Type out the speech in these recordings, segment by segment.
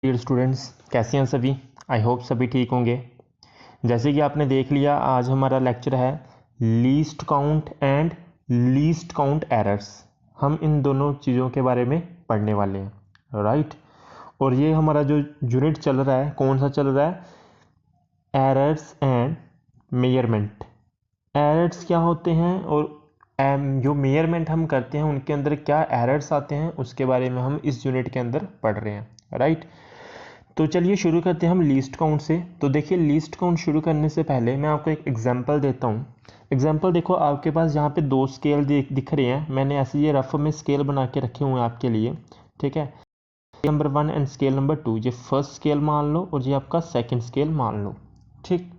Dear students, कैसे हैं सभी। आई होप सभी ठीक होंगे। जैसे कि आपने देख लिया, आज हमारा लेक्चर है least count and least count errors. हम इन दोनों चीज़ों के बारे में पढ़ने वाले हैं, राइट। और ये हमारा जो यूनिट चल रहा है, कौन सा चल रहा है? Errors and measurement. एरर्स क्या होते हैं और जो मेजरमेंट हम करते हैं उनके अंदर क्या एरर्स आते हैं, उसके बारे में हम इस यूनिट के अंदर पढ़ रहे हैं, राइट। तो चलिए शुरू करते हैं हम लीस्ट काउंट से। तो देखिए, लीस्ट काउंट शुरू करने से पहले मैं आपको एक एग्जांपल देता हूँ। एग्जांपल देखो, आपके पास यहाँ पे दो स्केल दिख रहे हैं। मैंने ऐसे ये रफ में स्केल बना के रखे हुए हैं आपके लिए, ठीक है। Scale number 1 and scale number 2, ये फर्स्ट स्केल मान लो और ये आपका सेकेंड स्केल मान लो, ठीक।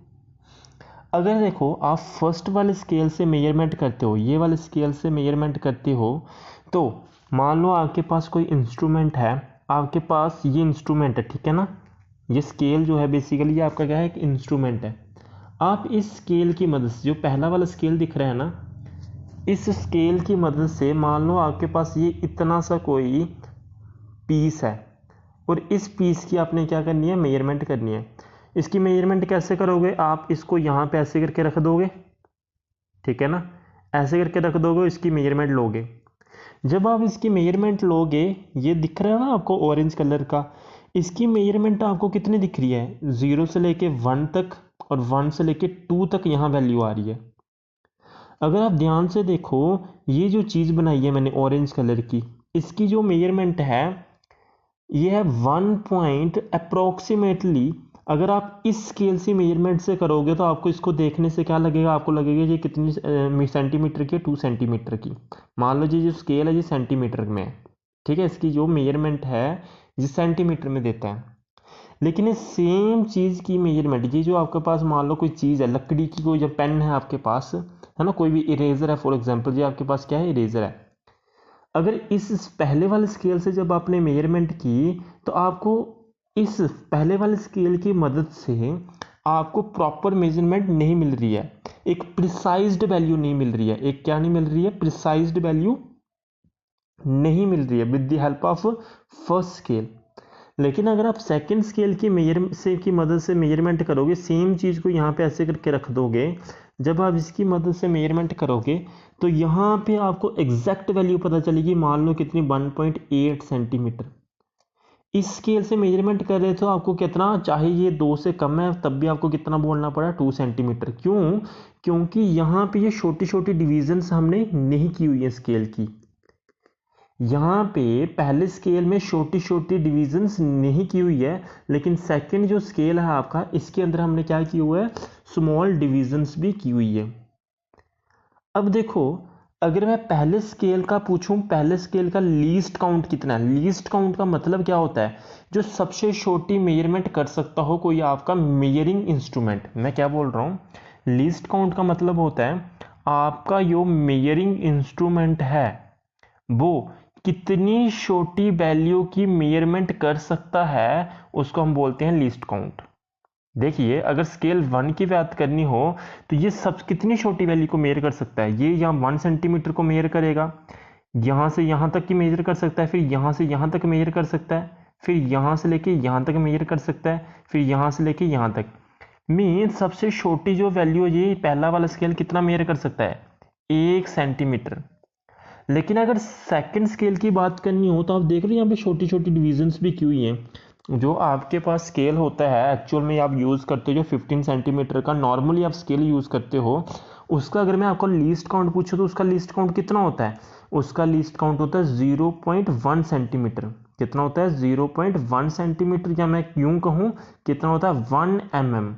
अगर देखो आप फर्स्ट वाले स्केल से मेजरमेंट करते हो, ये वाले स्केल से मेजरमेंट करते हो, तो मान लो आपके पास कोई इंस्ट्रूमेंट है। आपके पास ये इंस्ट्रूमेंट है, ठीक है ना। ये स्केल जो है बेसिकली ये आपका क्या है, एक इंस्ट्रूमेंट है। आप इस स्केल की मदद से, जो पहला वाला स्केल दिख रहा है ना, इस स्केल की मदद से मान लो आपके पास ये इतना सा कोई पीस है और इस पीस की आपने क्या करनी है, मेजरमेंट करनी है। इसकी मेजरमेंट कैसे करोगे? आप इसको यहाँ पे ऐसे करके रख दोगे, ठीक है ना। ऐसे करके रख दोगे, इसकी मेजरमेंट लोगे। जब आप इसकी मेजरमेंट लोगे, ये दिख रहा है ना आपको ऑरेंज कलर का, इसकी मेजरमेंट आपको कितनी दिख रही है? 0 से लेके 1 तक और 1 से लेके 2 तक यहाँ वैल्यू आ रही है। अगर आप ध्यान से देखो, ये जो चीज़ बनाई है मैंने ऑरेंज कलर की, इसकी जो मेजरमेंट है ये है 1 पॉइंट अप्रोक्सीमेटली। अगर आप इस स्केल से मेजरमेंट से करोगे तो आपको इसको देखने से क्या लगेगा? आपको लगेगा ये कितनी सेंटीमीटर की है, 2 सेंटीमीटर की। मान लो जी जो स्केल है ये सेंटीमीटर में है, ठीक है। इसकी जो मेजरमेंट है ये सेंटीमीटर में देता है। लेकिन इस सेम चीज़ की मेजरमेंट, ये जो आपके पास मान लो कोई चीज़ है, लकड़ी की कोई, जब पेन है आपके पास, है ना, कोई भी इरेजर है, फॉर एग्जाम्पल ये आपके पास क्या है, इरेजर है। अगर इस पहले वाले स्केल से जब आपने मेजरमेंट की, तो आपको इस पहले वाले स्केल की मदद से आपको प्रॉपर मेजरमेंट नहीं मिल रही है, एक प्रिसाइज्ड वैल्यू नहीं मिल रही है। एक क्या नहीं मिल रही है? प्रिसाइज्ड वैल्यू नहीं मिल रही है with the help of first scale. लेकिन अगर आप सेकंड स्केल की की मदद से मेजरमेंट करोगे, सेम चीज़ को यहाँ पे ऐसे करके रख दोगे, जब आप इसकी मदद से मेजरमेंट करोगे तो यहाँ पे आपको एग्जैक्ट वैल्यू पता चलेगी। मान लो कितनी, 1.8 सेंटीमीटर। इस स्केल से मेजरमेंट कर रहे थे तो आपको कितना, चाहे ये 2 से कम है तब भी आपको कितना बोलना पड़ा, 2 सेंटीमीटर। क्यों? क्योंकि यहाँ पे ये छोटी छोटी डिविजन्स हमने नहीं की हुई है स्केल की। यहाँ पे पहले स्केल में छोटी छोटी डिविजन्स नहीं की हुई है, लेकिन सेकंड जो स्केल है आपका, इसके अंदर हमने क्या किया हुआ है, स्मॉल डिविजन्स भी की हुई है। अब देखो, अगर मैं पहले स्केल का पूछूं, पहले स्केल का लीस्ट काउंट कितना है? लीस्ट काउंट का मतलब क्या होता है? जो सबसे छोटी मेजरमेंट कर सकता हो कोई आपका मेजरिंग इंस्ट्रूमेंट। मैं क्या बोल रहा हूं? लीस्ट काउंट का मतलब होता है आपका जो मेजरिंग इंस्ट्रूमेंट है वो कितनी छोटी वैल्यू की मेजरमेंट कर सकता है, उसको हम बोलते हैं लीस्ट काउंट। देखिए, अगर स्केल 1 की बात करनी हो तो ये सब कितनी छोटी वैल्यू को मेजर कर सकता है? ये यहाँ 1 सेंटीमीटर को मेजर करेगा, यहाँ से यहाँ तक की मेजर कर सकता है, फिर यहाँ से यहाँ तक मेजर कर सकता है, फिर यहाँ से लेके यहाँ तक मेजर कर सकता है, फिर यहाँ से लेके यहाँ तक। मीन सबसे छोटी जो वैल्यू है, ये पहला वाला स्केल कितना मेजर कर सकता है? 1 सेंटीमीटर। लेकिन अगर सेकंड स्केल की बात करनी हो तो आप देख रहे हैं यहाँ पे छोटी छोटी डिविजन्स भी की हुई हैं। जो आपके पास स्केल होता है एक्चुअल में आप यूज़ करते हो, जो 15 सेंटीमीटर का नॉर्मली आप स्केल यूज़ करते हो, उसका अगर मैं आपको लीस्ट काउंट पूछूं तो उसका लीस्ट काउंट कितना होता है? उसका लीस्ट काउंट होता है 0.1 सेंटीमीटर। कितना होता है? 0.1 सेंटीमीटर। या मैं यूं कहूँ, कितना होता है? 1 mm,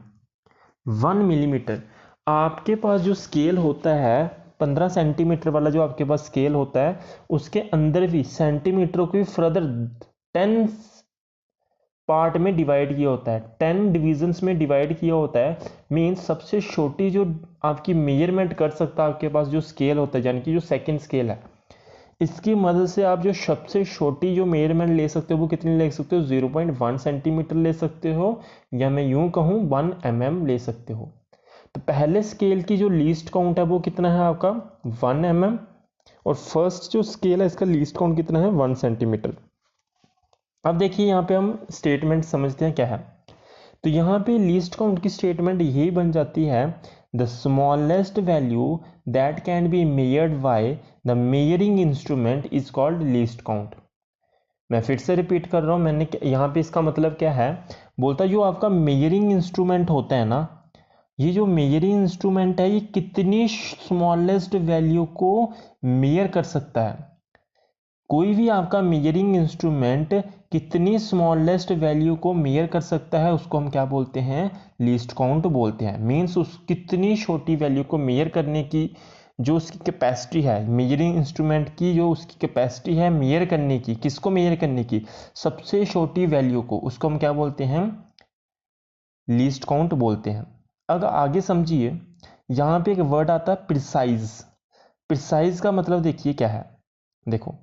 1 मिलीमीटर। आपके पास जो स्केल होता है 15 सेंटीमीटर वाला, जो आपके पास स्केल होता है, उसके अंदर भी सेंटीमीटर को भी फर्दर 10 पार्ट में डिवाइड किया होता है, 10 डिविजन्स में डिवाइड किया होता है। मीन्स सबसे छोटी जो आपकी मेजरमेंट कर सकता है आपके पास जो स्केल होता है, यानी कि जो सेकंड स्केल है, इसकी मदद से आप जो सबसे छोटी जो मेजरमेंट ले सकते हो वो कितनी ले सकते हो? 0.1 सेंटीमीटर ले सकते हो, या मैं यूं कहूँ 1 mm ले सकते हो। तो पहले स्केल की जो लीस्ट काउंट है वो कितना है आपका? 1 mm। और फर्स्ट जो स्केल है इसका लीस्ट काउंट कितना है? 1 सेंटीमीटर। अब देखिए यहाँ पे हम स्टेटमेंट समझते हैं क्या है। तो यहाँ पे लीस्ट काउंट की स्टेटमेंट यही बन जाती है, the smallest value that can be मेयर्ड by the मेयरिंग instrument is called least count. मैं फिर से रिपीट कर रहा हूँ, मैंने यहाँ पे इसका मतलब क्या है, बोलता जो आपका मेयरिंग इंस्ट्रूमेंट होता है ना, ये जो मेयरिंग इंस्ट्रूमेंट है ये कितनी स्मॉलेस्ट वैल्यू को मेयर कर सकता है। कोई भी आपका मेजरिंग इंस्ट्रूमेंट कितनी स्मॉलेस्ट वैल्यू को मेयर कर सकता है उसको हम क्या बोलते हैं, लीस्ट काउंट बोलते हैं। मीन्स उस कितनी छोटी वैल्यू को मेयर करने की जो उसकी कैपेसिटी है, मेजरिंग इंस्ट्रूमेंट की जो उसकी कैपेसिटी है मेयर करने की, किसको मेयर करने की, सबसे छोटी वैल्यू को, उसको हम क्या बोलते हैं, लीस्ट काउंट बोलते हैं। अगर आगे समझिए, यहाँ पे एक वर्ड आता है प्रिसाइज। प्रिसाइज का मतलब देखिए क्या है, देखो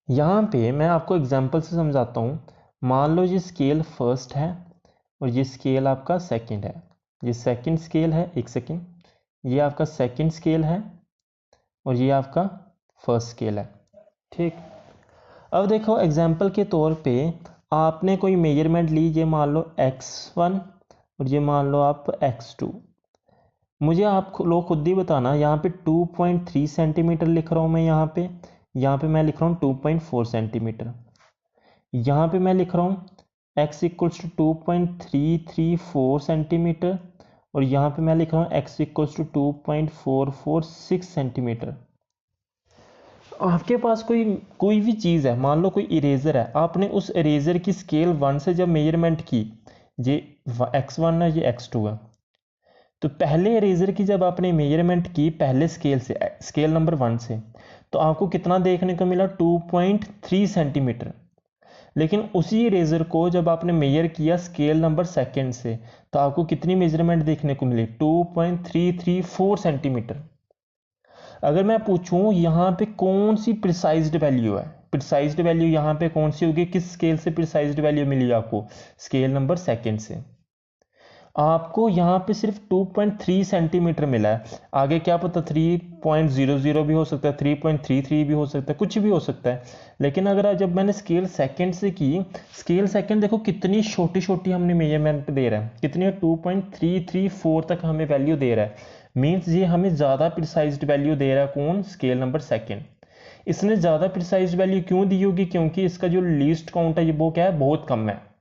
यहाँ पे मैं आपको एग्जांपल से समझाता हूँ। मान लो ये स्केल फर्स्ट है और ये स्केल आपका सेकंड है, ये सेकंड स्केल है, एक सेकंड, ये आपका सेकंड स्केल है और ये आपका फर्स्ट स्केल है, ठीक। अब देखो एग्जांपल के तौर पे आपने कोई मेजरमेंट ली, ये मान लो x1 और ये मान लो आप x2। मुझे आप लोग खुद ही बताना, यहाँ पे 2.3 सेंटीमीटर लिख रहा हूँ मैं, यहाँ पे मैं लिख रहा हूँ 2.4 सेंटीमीटर, यहाँ पे मैं लिख रहा हूँ x इक्वल्स टू 2.334 सेंटीमीटर और यहाँ पे मैं लिख रहा हूँ x इक्वल्स टू 2.446 सेंटीमीटर। आपके पास कोई भी चीज़ है, मान लो कोई इरेजर है, आपने उस इरेजर की स्केल 1 से जब मेजरमेंट की, ये x1 है ये x2 है, तो पहले इरेजर की जब आपने मेजरमेंट की पहले स्केल से, स्केल नंबर 1 से, तो आपको कितना देखने को मिला, 2.3 सेंटीमीटर। लेकिन उसी इरेजर को जब आपने मेजर किया स्केल नंबर सेकंड से, तो आपको कितनी मेजरमेंट देखने को मिली, 2.334 सेंटीमीटर। अगर मैं पूछूं यहाँ पे कौन सी प्रिसाइज्ड वैल्यू है, प्रिसाइज्ड वैल्यू यहाँ पे कौन सी होगी, किस स्केल से प्रिसाइज्ड वैल्यू मिली आपको, स्केल नंबर सेकंड से। आपको यहाँ पे सिर्फ 2.3 सेंटीमीटर मिला है, आगे क्या पता 3.00 भी हो सकता है, 3.33 भी हो सकता है, कुछ भी हो सकता है। लेकिन अगर जब मैंने स्केल सेकंड से की, स्केल सेकंड देखो कितनी छोटी छोटी हमने मेजरमेंट दे रहा है, कितनी 2.334 तक हमें वैल्यू दे रहा है। मीन्स ये हमें ज़्यादा प्रिसाइज्ड वैल्यू दे रहा है, कौन, स्केल नंबर सेकंड। इसने ज़्यादा प्रिसाइज्ड वैल्यू क्यों दी होगी, क्योंकि इसका जो लीस्ट काउंट है ये वो क्या है, बहुत कम है।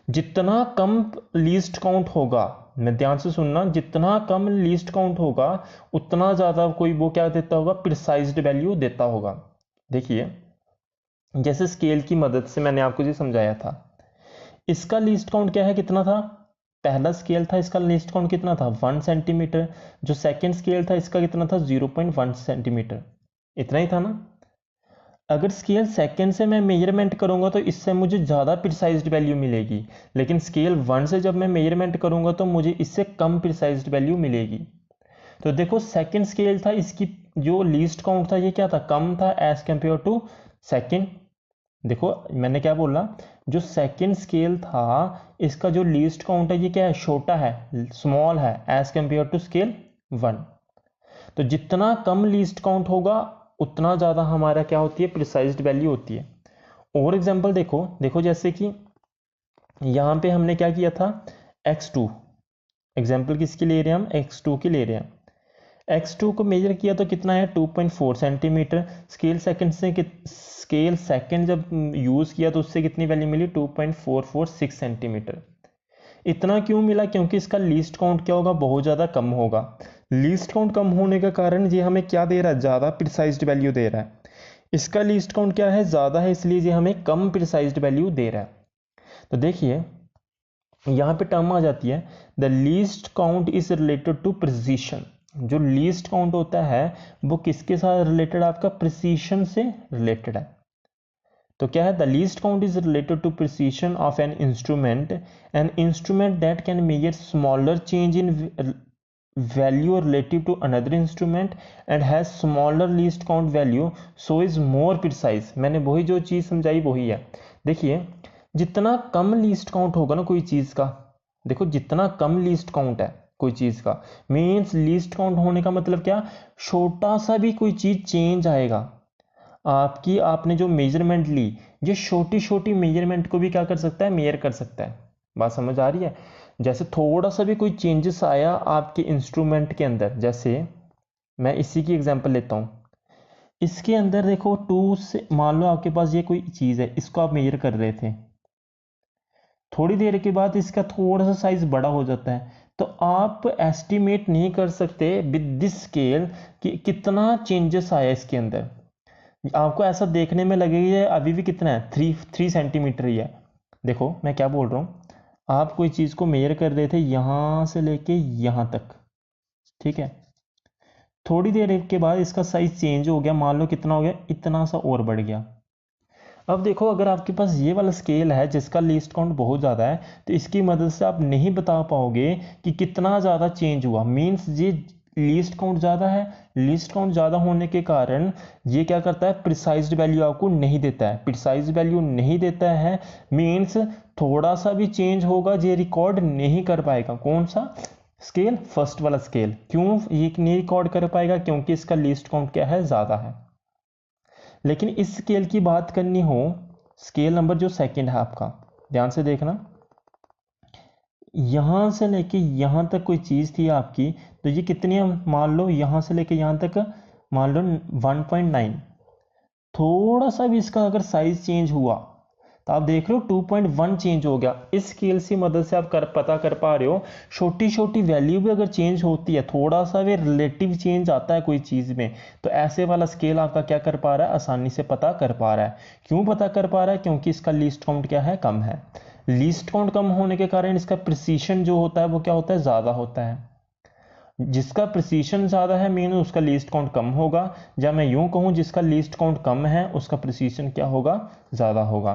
जितना कम लीस्ट काउंट होगा, मैं ध्यान से सुनना, जितना कम लीस्ट काउंट होगा उतना ज़्यादा कोई वो क्या देता होगा, प्रिसाइज्ड वैल्यू देता होगा। देखिए जैसे स्केल की मदद से मैंने आपको ये समझाया था, इसका लीस्ट काउंट क्या है, कितना था, पहला स्केल था इसका लीस्ट काउंट कितना था, 1 सेंटीमीटर। जो सेकंड स्केल था इसका कितना था, 0.1 सेंटीमीटर, इतना ही था ना। अगर स्केल सेकंड से मैं मेजरमेंट करूंगा तो इससे मुझे ज़्यादा प्रिसाइज्ड वैल्यू मिलेगी, लेकिन स्केल 1 से जब मैं मेजरमेंट करूंगा तो मुझे इससे कम प्रिसाइज्ड वैल्यू मिलेगी। तो देखो सेकंड स्केल था, इसकी जो लीस्ट काउंट था ये क्या था, कम था एज कंपेयर टू सेकंड। देखो मैंने क्या बोला, जो सेकंड स्केल था इसका जो लीस्ट काउंट है ये क्या है, छोटा है, स्मॉल है एज कंपेयर टू स्केल 1। तो जितना कम लीस्ट काउंट होगा उतना ज़्यादा हमारा क्या होती है, प्रिसाइज्ड वैल्यू होती है। और एग्जांपल देखो जैसे कि यहाँ पे हमने क्या किया था, x2, एग्जांपल किसकी ले रहे हैं हम, x2 की ले रहे हैं। x2 को मेजर किया तो कितना है, 2.4 सेंटीमीटर। स्केल सेकंड से स्केल सेकंड जब यूज़ किया तो उससे कितनी वैल्यू मिली, 2.446 सेंटीमीटर। इतना क्यों मिला, क्योंकि इसका लीस्ट काउंट क्या होगा, बहुत ज़्यादा कम होगा। लीस्ट काउंट कम होने का कारण ये हमें क्या दे रहा है, ज़्यादा प्रिसाइज्ड वैल्यू दे रहा है। इसका लीस्ट काउंट क्या है, ज़्यादा है, इसलिए ये हमें कम प्रिसाइज्ड वैल्यू दे रहा है। तो देखिए यहाँ पे टर्म आ जाती है, the least count is related to precision. जो लीस्ट काउंट होता है वो किसके साथ रिलेटेड, आपका प्रिसीशन से रिलेटेड है। तो क्या है, the least count is related to precision of an instrument that can measure smaller change in value relative to another instrument and has smaller least count value so is more precise। मैंने वही जो चीज़ समझाई वही है। देखिए जितना कम least count होगा ना कोई चीज़ का, देखो जितना कम लीस्ट काउंट है कोई चीज़ का, मीन्स लीस्ट काउंट होने का मतलब क्या, छोटा सा भी कोई चीज़ चेंज आएगा, आपने जो मेजरमेंट ली ये छोटी छोटी मेजरमेंट को भी क्या कर सकता है, मेजर कर सकता है। बात समझ आ रही है। जैसे थोड़ा सा भी कोई चेंजेस आया आपके इंस्ट्रूमेंट के अंदर, जैसे मैं इसी की एग्जांपल लेता हूँ, इसके अंदर देखो 2 से, मान लो आपके पास ये कोई चीज़ है, इसको आप मेजर कर रहे थे, थोड़ी देर के बाद इसका थोड़ा सा साइज बड़ा हो जाता है, तो आप एस्टिमेट नहीं कर सकते विद दिस स्केल कि कितना चेंजेस आया इसके अंदर। आपको ऐसा देखने में लगेगा अभी भी कितना है, 3 सेंटीमीटर ही है। देखो मैं क्या बोल रहा हूँ, आप कोई चीज़ को मेजर कर रहे थे यहाँ से लेके यहाँ तक, ठीक है, थोड़ी देर के बाद इसका साइज चेंज हो गया, मान लो कितना हो गया, इतना सा और बढ़ गया। अब देखो अगर आपके पास ये वाला स्केल है जिसका लीस्ट काउंट बहुत ज़्यादा है, तो इसकी मदद से आप नहीं बता पाओगे कि कितना ज़्यादा चेंज हुआ। मीन्स ये लीस्ट काउंट ज़्यादा है, लीस्ट काउंट ज़्यादा होने के कारण ये क्या करता है, प्रिसाइज्ड वैल्यू आपको नहीं देता है। प्रिसाइज्ड वैल्यू नहीं देता है मीन्स थोड़ा सा भी चेंज होगा ये रिकॉर्ड नहीं कर पाएगा। कौन सा स्केल, फर्स्ट वाला स्केल। क्यों ये नहीं रिकॉर्ड कर पाएगा, क्योंकि इसका लीस्ट काउंट क्या है, ज़्यादा है। लेकिन इस स्केल की बात करनी हो, स्केल नंबर जो सेकंड है आपका, ध्यान से देखना, यहां से लेके यहां तक कोई चीज थी आपकी, तो ये कितनी है, मान लो यहां से लेके यहां तक मान लो 1.9, थोड़ा सा भी इसका अगर साइज चेंज हुआ तो आप देख रहे हो 2.1 चेंज हो गया। इस स्केल की मदद से आप पता कर पा रहे हो छोटी छोटी वैल्यू भी अगर चेंज होती है, थोड़ा सा भी रिलेटिव चेंज आता है कोई चीज़ में, तो ऐसे वाला स्केल आपका क्या कर पा रहा है, आसानी से पता कर पा रहा है। क्यों पता कर पा रहा है, क्योंकि इसका लीस्ट काउंट क्या है, कम है। लीस्ट काउंट कम होने के कारण इसका प्रिसीशन जो होता है वो क्या होता है, ज़्यादा होता है। जिसका प्रिसीशन ज़्यादा है मीन उसका लीस्ट काउंट कम होगा, या मैं यूं कहूं जिसका लीस्ट काउंट कम है उसका प्रिसीशन क्या होगा, ज़्यादा होगा।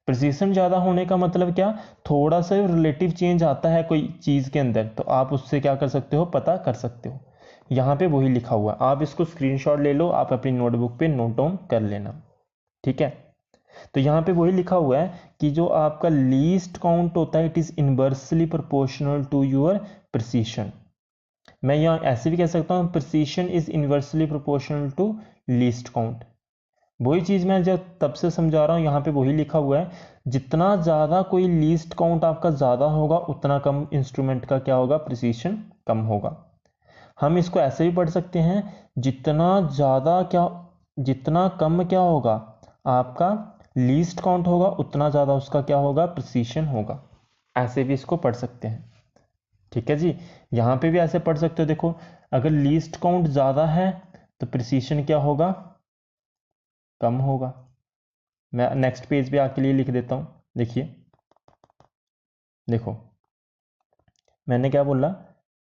प्रिसीशन ज़्यादा होने का मतलब क्या, थोड़ा सा रिलेटिव चेंज आता है कोई चीज़ के अंदर, तो आप उससे क्या कर सकते हो, पता कर सकते हो। यहाँ पे वही लिखा हुआ है, आप इसको स्क्रीनशॉट ले लो, आप अपनी नोटबुक पे नोट डाउन कर लेना, ठीक है। तो यहाँ पे वही लिखा हुआ है कि जो आपका लीस्ट काउंट होता है it is inversely proportional to your precision. मैं यहाँ ऐसे भी कह सकता हूँ precision is inversely proportional to least count. वही चीज़ मैं जब तब से समझा रहा हूँ, यहाँ पे वही लिखा हुआ है, जितना ज़्यादा कोई लीस्ट काउंट आपका ज़्यादा होगा उतना कम इंस्ट्रूमेंट का क्या होगा, प्रिसीशन कम होगा। हम इसको ऐसे भी पढ़ सकते हैं, जितना ज़्यादा क्या, जितना कम क्या होगा आपका लीस्ट काउंट होगा उतना ज़्यादा उसका क्या होगा, प्रिसीशन होगा। ऐसे भी इसको पढ़ सकते हैं, ठीक है जी। यहाँ पे भी ऐसे पढ़ सकते हो, देखो अगर लीस्ट काउंट ज़्यादा है तो प्रिसीशन क्या होगा, कम होगा। मैं नेक्स्ट पेज पे आपके लिए लिख देता हूँ, देखिए, देखो मैंने क्या बोला,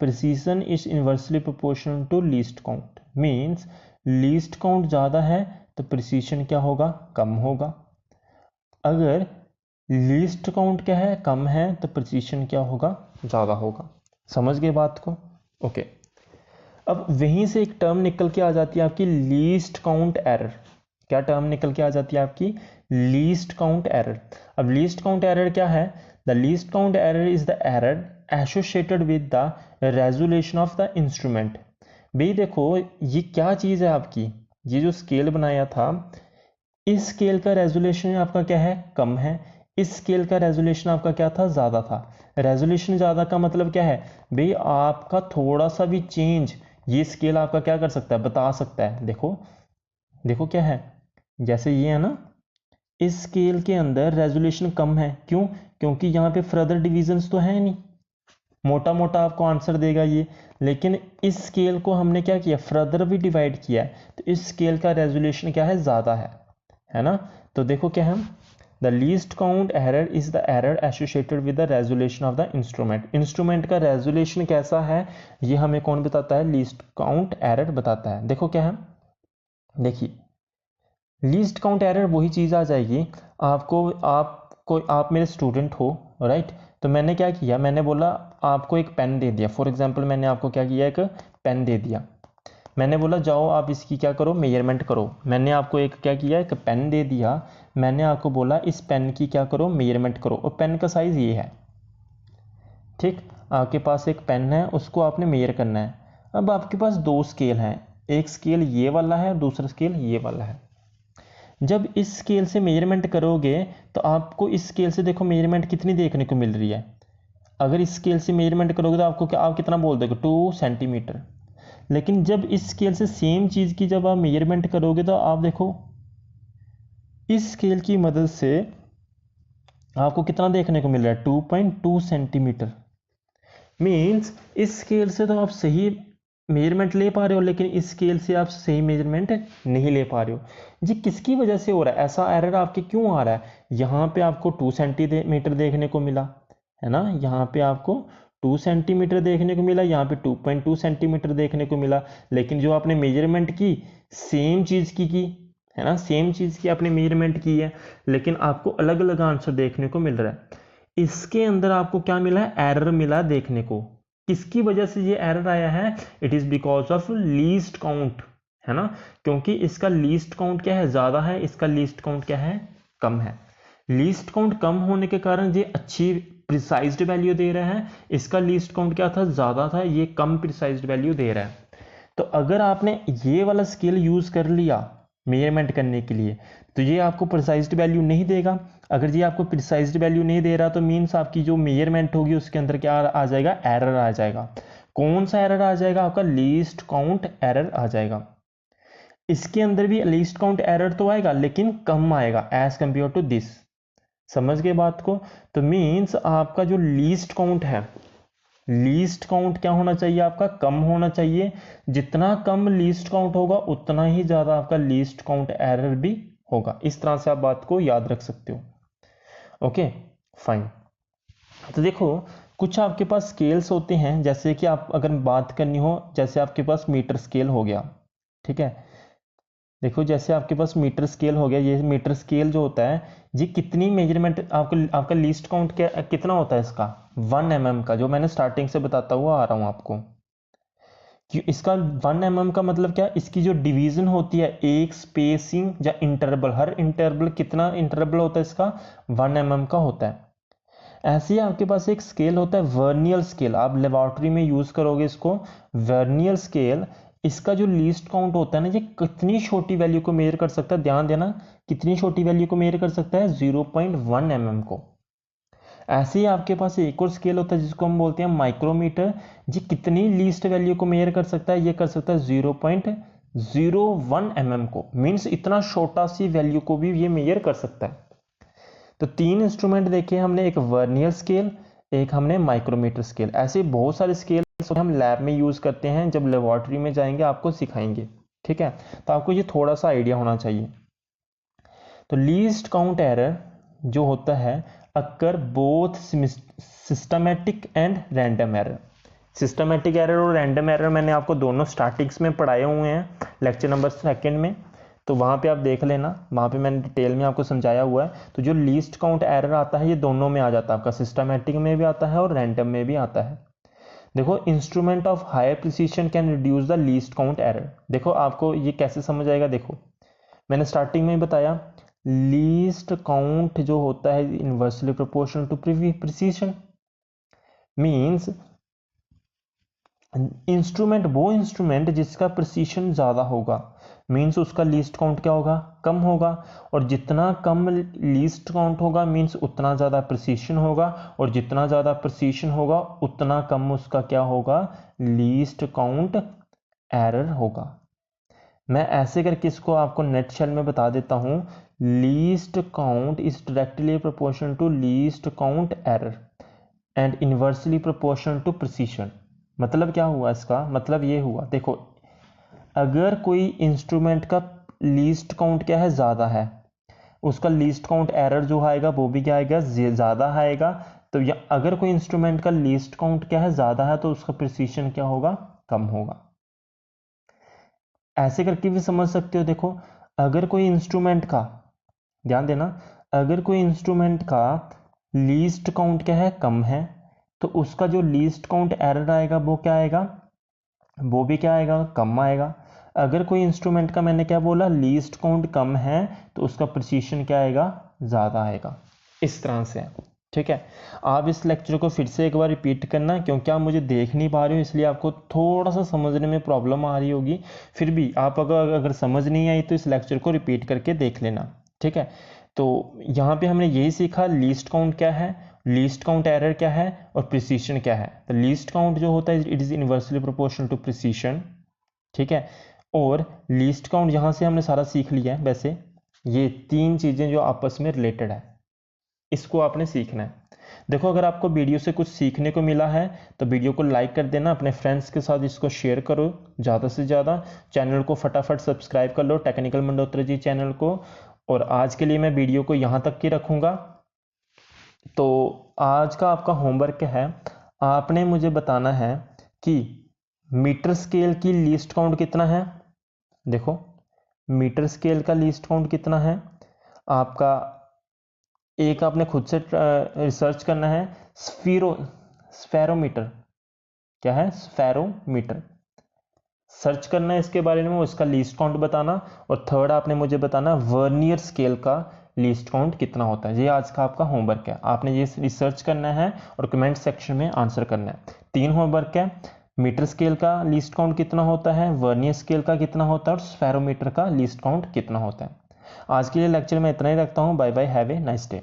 precision is inversely proportional to least count, means least count ज़्यादा है तो प्रिसीशन क्या होगा, कम होगा। अगर लीस्ट काउंट क्या है, कम है, तो प्रिसीशन क्या होगा, ज़्यादा होगा। समझ गए बात को, ओके। अब वहीं से एक टर्म निकल के आ जाती है आपकी लीस्ट काउंट एरर। क्या टर्म निकल के आ जाती है आपकी, लीस्ट काउंट एरर। अब लीस्ट काउंट एरर क्या है, the least count error is the error associated with the resolution of the instrument. भाई देखो ये क्या चीज़ है आपकी, ये जो स्केल बनाया था, इस स्केल का रेजोल्यूशन आपका क्या है, कम है। इस स्केल का रेजोल्यूशन आपका क्या था, ज़्यादा था। रेजोल्यूशन ज़्यादा का मतलब क्या है भाई, आपका थोड़ा सा भी चेंज ये स्केल आपका क्या कर सकता है, बता सकता है। देखो देखो क्या है, जैसे ये है ना, इस स्केल के अंदर रेजोल्यूशन कम है, क्यों, क्योंकि यहाँ पे फर्दर डिविजन्स तो है नहीं, मोटा मोटा आपको आंसर देगा ये। लेकिन इस स्केल को हमने क्या किया, फर्दर भी डिवाइड किया है, तो इस स्केल का रेजोल्यूशन क्या है, ज़्यादा है ना। तो देखो क्या है, the least count error is the error associated with the resolution of the instrument. Instrument का रेजोल्यूशन कैसा है ये हमें कौन बताता है, लीस्ट काउंट एरर बताता है। देखो क्या है, देखिए लीस्ट काउंट एरर वही चीज़ आ जाएगी, आप मेरे स्टूडेंट हो, राइट। तो मैंने क्या किया, मैंने बोला आपको एक पेन दे दिया, फॉर एग्जांपल मैंने आपको क्या किया, एक पेन दे दिया, मैंने बोला जाओ आप इसकी क्या करो, मेजरमेंट करो। मैंने आपको एक क्या किया, एक पेन दे दिया, मैंने आपको बोला इस पेन की क्या करो, मेजरमेंट करो, और पेन का साइज़ ये है, ठीक। आपके पास एक पेन है, उसको आपने मेजर करना है। अब आपके पास 2 स्केल हैं, एक स्केल ये वाला है, दूसरा स्केल ये वाला है। जब इस स्केल से मेजरमेंट करोगे तो आपको इस स्केल से देखो मेजरमेंट कितनी देखने को मिल रही है। अगर इस स्केल से मेजरमेंट करोगे तो आपको क्या, आप कितना बोल दोगे 2 सेंटीमीटर। लेकिन जब इस स्केल से सेम चीज़ की जब आप मेजरमेंट करोगे तो आप देखो इस स्केल की मदद से आपको कितना देखने को मिल रहा है 2.2 सेंटीमीटर। मीन्स इस स्केल से तो आप सही मेजरमेंट ले पा रहे हो, लेकिन इस स्केल से आप सही मेजरमेंट नहीं ले पा रहे हो जी। किसकी वजह से हो रहा है ऐसा एरर, आपके क्यों आ रहा है? यहाँ पे आपको 2 सेंटीमीटर देखने को मिला है ना, यहाँ पे आपको 2 सेंटीमीटर देखने को मिला, यहाँ पे 2.2 सेंटीमीटर देखने को मिला। लेकिन जो आपने मेजरमेंट की सेम चीज़ की है ना, सेम चीज़ की आपने मेजरमेंट की है, लेकिन आपको अलग अलग आंसर देखने को मिल रहा है। इसके अंदर आपको क्या मिला है, एरर मिला देखने को। किसकी वजह से ये एरर आया है? It is because of least count, है ना, क्योंकि इसका लीस्ट काउंट क्या है, ज्यादा है, इसका लीस्ट काउंट क्या है, कम है। लीस्ट काउंट कम होने के कारण ये अच्छी प्रिसाइज्ड वैल्यू दे रहा है, इसका लीस्ट काउंट क्या था, ज्यादा था, ये कम प्रिसाइज्ड वैल्यू दे रहा है। तो अगर आपने ये वाला स्केल यूज कर लिया मेजरमेंट करने के लिए तो ये आपको प्रिसाइज्ड वैल्यू नहीं देगा। अगर ये आपको प्रिसाइज्ड वैल्यू नहीं दे रहा तो मीन्स आपकी जो मेजरमेंट होगी उसके अंदर क्या आ जाएगा, एरर आ जाएगा। कौन सा एरर आ जाएगा, आपका लीस्ट काउंट एरर आ जाएगा। इसके अंदर भी लीस्ट काउंट एरर तो आएगा लेकिन कम आएगा एज कंपेयर टू दिस। समझ गए बात को? तो मीन्स आपका जो लीस्ट काउंट है, लीस्ट काउंट क्या होना चाहिए, आपका कम होना चाहिए। जितना कम लीस्ट काउंट होगा उतना ही ज्यादा आपका लीस्ट काउंट एरर भी होगा। इस तरह से आप बात को याद रख सकते हो। Okay fine. तो देखो कुछ आपके पास स्केल्स होते हैं, जैसे कि आप अगर बात करनी हो, जैसे आपके पास मीटर स्केल हो गया, ठीक है। देखो जैसे आपके पास मीटर स्केल हो गया, ये मीटर स्केल जो होता है जी, कितनी मेजरमेंट आपका लीस्ट काउंट कितना होता है इसका, 1 mm का, जो मैंने स्टार्टिंग से बताता हुआ आ रहा हूं आपको कि इसका 1 mm का मतलब क्या, इसकी जो डिवीजन होती है एक स्पेसिंग या इंटरवल, हर इंटरवल कितना इंटरवल होता है इसका, 1 mm का होता है। ऐसे ही आपके पास एक स्केल होता है वर्नियर स्केल, आप लेबोरेटरी में यूज करोगे इसको, वर्नियर स्केल। इसका जो लीस्ट काउंट होता है ना, ये कितनी छोटी वैल्यू को मेजर कर सकता है, ध्यान देना, कितनी छोटी वैल्यू को मेजर कर सकता है, 0.1 mm को। ऐसे ही आपके पास एक और स्केल होता है जिसको हम बोलते हैं माइक्रोमीटर, जी कितनी लीस्ट वैल्यू को मेजर कर सकता है, ये कर सकता है 0.01 mm को। मीन्स इतना छोटा सी वैल्यू को भी ये मेजर कर सकता है। तो 3 इंस्ट्रूमेंट देखे हमने, एक वर्नियर स्केल, एक हमने माइक्रोमीटर स्केल। ऐसे बहुत सारे स्केल हम लैब में यूज करते हैं, जब लेबोरेटरी में जाएंगे आपको सिखाएंगे, ठीक है। तो आपको ये थोड़ा सा आइडिया होना चाहिए। तो लीस्ट काउंट एरर जो होता है occur both systematic and random error. Systematic error और रैंडम एरर मैंने आपको दोनों स्टार्टिंग्स में पढ़ाए हुए हैं लेक्चर नंबर 2 में, तो वहाँ पे आप देख लेना, वहाँ पे मैंने डिटेल में आपको समझाया हुआ है। तो जो लीस्ट काउंट एरर आता है ये दोनों में आ जाता है, आपका सिस्टमैटिक में भी आता है और रैंडम में भी आता है। देखो instrument of higher precision can reduce the least count error. देखो आपको ये कैसे समझ आएगा, देखो मैंने स्टार्टिंग में बताया लीस्ट काउंट जो होता है inversely proportional to precision. Means instrument, वो इंस्ट्रूमेंट जिसका प्रिसीशन ज्यादा होगा, मींस उसका लीस्ट काउंट क्या होगा, कम होगा। और जितना कम लीस्ट काउंट होगा मींस उतना ज्यादा प्रिसीशन होगा, और जितना ज्यादा प्रिसीशन होगा उतना कम उसका क्या होगा, लीस्ट काउंट एरर होगा। मैं ऐसे करके इसको आपको नेट शेल में बता देता हूं, least count is directly proportional to least count error and inversely proportional to precision. मतलब क्या हुआ इसका, मतलब ये हुआ, देखो अगर कोई इंस्ट्रूमेंट का लीस्ट काउंट क्या है, ज्यादा है, उसका लीस्ट काउंट एरर जो आएगा वो भी क्या आएगा, ज्यादा आएगा। तो अगर कोई इंस्ट्रूमेंट का लीस्ट काउंट क्या है, ज्यादा है, तो उसका प्रिसीशन क्या होगा, कम होगा। ऐसे करके भी समझ सकते हो। देखो अगर कोई इंस्ट्रूमेंट का, ध्यान देना, अगर कोई इंस्ट्रूमेंट का लीस्ट काउंट क्या है, कम है, तो उसका जो लीस्ट काउंट एरर आएगा वो क्या आएगा, वो भी क्या आएगा, कम आएगा। अगर कोई इंस्ट्रूमेंट का मैंने क्या बोला, लीस्ट काउंट कम है, तो उसका प्रिसीशन क्या आएगा, ज्यादा आएगा। इस तरह से ठीक है। आप इस लेक्चर को फिर से एक बार रिपीट करना, क्योंकि आप मुझे देख नहीं पा रहे हो इसलिए आपको थोड़ा सा समझने में प्रॉब्लम आ रही होगी। फिर भी आप अगर समझ नहीं आई तो इस लेक्चर को रिपीट करके देख लेना, ठीक है। तो यहाँ पे हमने यही सीखा लीस्ट काउंट क्या है, लीस्ट काउंट एरर क्या है और प्रिसीशन क्या है। तो लीस्ट काउंट जो होता है it is inversely proportional to precision, ठीक है। और लीस्ट काउंट यहाँ से हमने सारा सीख लिया है। वैसे ये तीन चीज़ें जो आपस में रिलेटेड है, इसको आपने सीखना है। देखो, अगर आपको वीडियो से कुछ सीखने को मिला है तो वीडियो को लाइक कर देना, अपने फ्रेंड्स के साथ इसको शेयर करो ज़्यादा से ज़्यादा। चैनल को फटाफट सब्सक्राइब कर लो, टेक्निकल मंडोत्रा जी चैनल को। और आज के लिए मैं वीडियो को यहाँ तक ही रखूँगा। तो आज का आपका होमवर्क है, आपने मुझे बताना है कि मीटर स्केल की लीस्ट काउंट कितना है। देखो, मीटर स्केल का लीस्ट काउंट कितना है आपका, एक आपने खुद से रिसर्च करना है। स्फेरोमीटर क्या है, स्फेरोमीटर सर्च करना है इसके बारे में, उसका लीस्ट काउंट बताना। और थर्ड आपने मुझे बताना वर्नियर स्केल का लीस्ट काउंट कितना होता है। ये आज का आपका होमवर्क है, आपने ये रिसर्च करना है और कमेंट सेक्शन में आंसर करना है। 3 होमवर्क है, मीटर स्केल का लीस्ट काउंट कितना होता है, वर्नियर स्केल का कितना होता है और स्फेरोमीटर का लीस्ट काउंट कितना होता है। आज के लिए लेक्चर में इतना ही रखता हूँ। Bye bye, have a nice day.